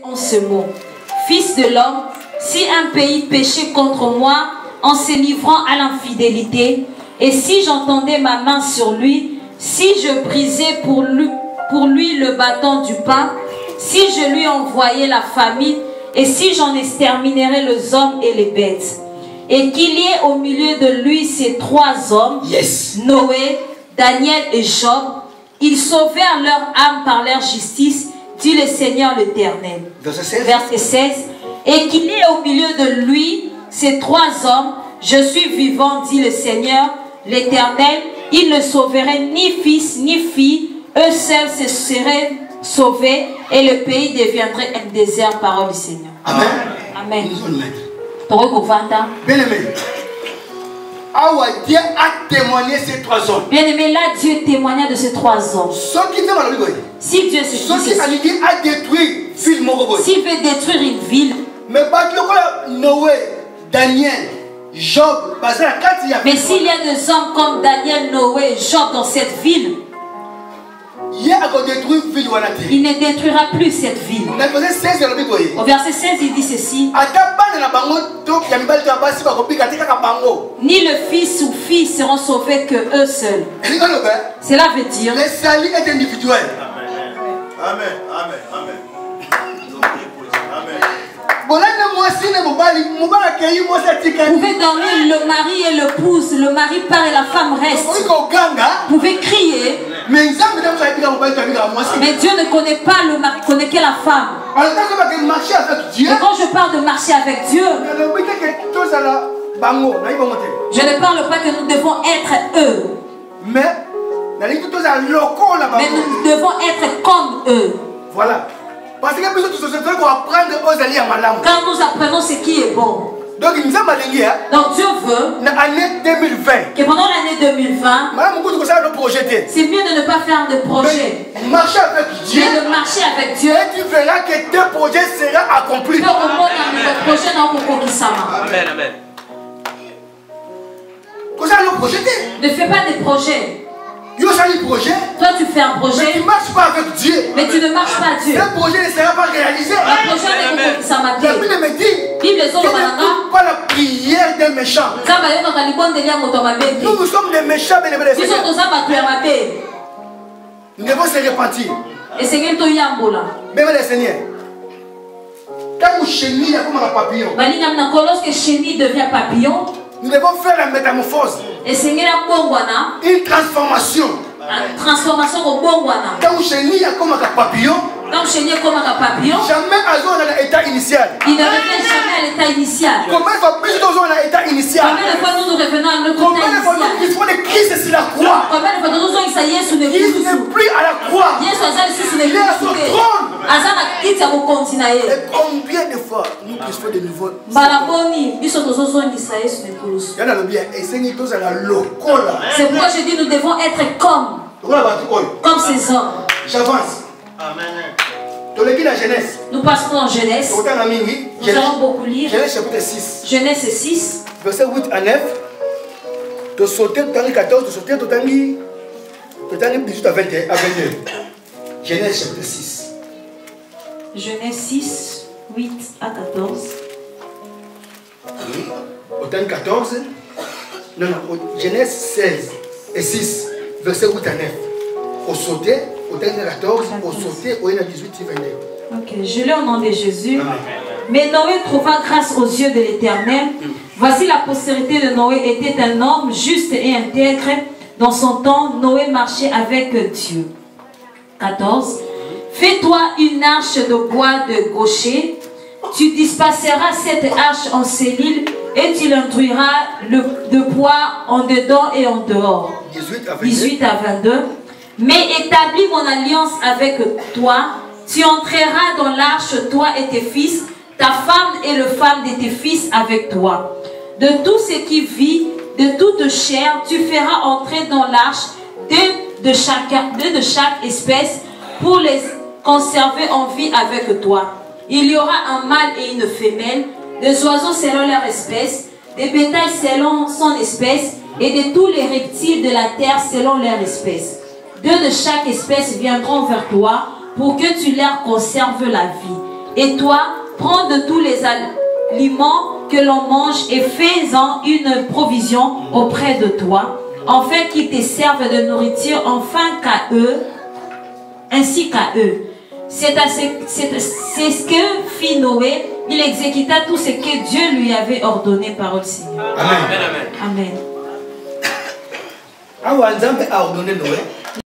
En ce mot, Fils de l'homme, si un pays péchait contre moi en se livrant à l'infidélité, et si j'entendais ma main sur lui, si je brisais pour lui le bâton du pain, si je lui envoyais la famine, et si j'en exterminerais les hommes et les bêtes, et qu'il y ait au milieu de lui ces trois hommes, Noé, Daniel et Job, ils sauvèrent leur âme par leur justice, dit le Seigneur l'Éternel. Verset 16. Et qu'il y ait au milieu de lui ces trois hommes, je suis vivant, dit le Seigneur l'Éternel, ils ne sauveraient ni fils ni fille, eux seuls se seraient sauvés et le pays deviendrait un désert, parole du Seigneur. Amen. Amen. Bien aimé. Dieu a témoigné ces trois hommes. Bien aimé, là Dieu témoigna de ces trois hommes. Si Dieu a détruit s'il veut détruire une ville, mais Noé, Daniel, Job, mais s'il y a des hommes comme Daniel, Noé, Job dans cette ville, il ne détruira plus cette ville. Au verset 16, il dit ceci: ni le fils ou fille seront sauvés que eux seuls. Cela veut dire le salut est individuel. Amen. Amen. Amen. Vous pouvez dormir, le mari et l'épouse, le mari part et la femme reste. Vous pouvez crier, mais Dieu ne connaît pas le mari, connaît que la femme. Et quand je parle de marcher avec Dieu, je ne parle pas que nous devons être eux, mais nous devons être comme eux. Voilà. Parce que quand nous apprenons ce qui est bon. Donc Dieu veut que pendant l'année 2020, c'est mieux de ne pas faire de projet, mais marcher avec Dieu, mais de marcher avec Dieu, et tu verras que tes projets seront accomplis. Amen, amen. Ne fais pas des projets. Toi tu fais un projet, mais tu ne marches pas avec Dieu. Mais tu ne marches pas Dieu. Ce projet ne sera pas réalisé. Le projet la Bible me dit que pas la prière des méchants. Nous sommes des méchants, nous devons se repentir. Même les seigneurs. Quand chenille comme un papillon, lorsque chenille devient papillon, nous devons faire la métamorphose. Une transformation. Quand chenille comme un papillon, jamais à l'état initial. Il ne revient jamais à l'état initial. Combien de fois plus nous à l'état initial? Combien de fois nous revenons à notre état initial? Il faut le Christ sur la croix. Combien de fois nous avons essayé sur le Christ n'est plus à la croix. Il est à son trône. Et combien de fois nous puissions de nouveau? C'est pourquoi je dis nous devons être comme ces hommes. J'avance. Nous passons en Genèse. Nous allons beaucoup lire. Genèse chapitre 6. Genèse 6. Verset 8 à 9. De sauter au 14, de sauter au 18 à 22. Genèse chapitre 6. Genèse 6, 8 à 14. Oui. Au 14. Non, Genèse 16 et 6. Verset 8 à 9. Au sauter, au 14, au sauter, au 18 et 22. Ok, je lis au nom de Jésus. Amen. Mais Noé trouva grâce aux yeux de l'Éternel. Voici la postérité de Noé était un homme juste et intègre. Dans son temps, Noé marchait avec Dieu. 14. Fais-toi une arche de bois de gaucher. Tu disperseras cette arche en cellules et tu l'induiras de bois en dedans et en dehors. 18 à 22. Mais établis mon alliance avec toi. Tu entreras dans l'arche, toi et tes fils, ta femme et le femme de tes fils avec toi. De tout ce qui vit, de toute chair, tu feras entrer dans l'arche deux de chaque espèce pour les conserver en vie avec toi. Il y aura un mâle et une femelle, des oiseaux selon leur espèce, des bétails selon son espèce, et de tous les reptiles de la terre selon leur espèce. Deux de chaque espèce viendront vers toi pour que tu leur conserves la vie. Et toi, prends de tous les aliments que l'on mange et fais-en une provision auprès de toi, afin qu'ils te servent de nourriture, ainsi qu'à eux. C'est ce que fit Noé. Il exécuta tout ce que Dieu lui avait ordonné, parole Seigneur. Amen. Amen. Amen. Nzambe a ordonné Noé.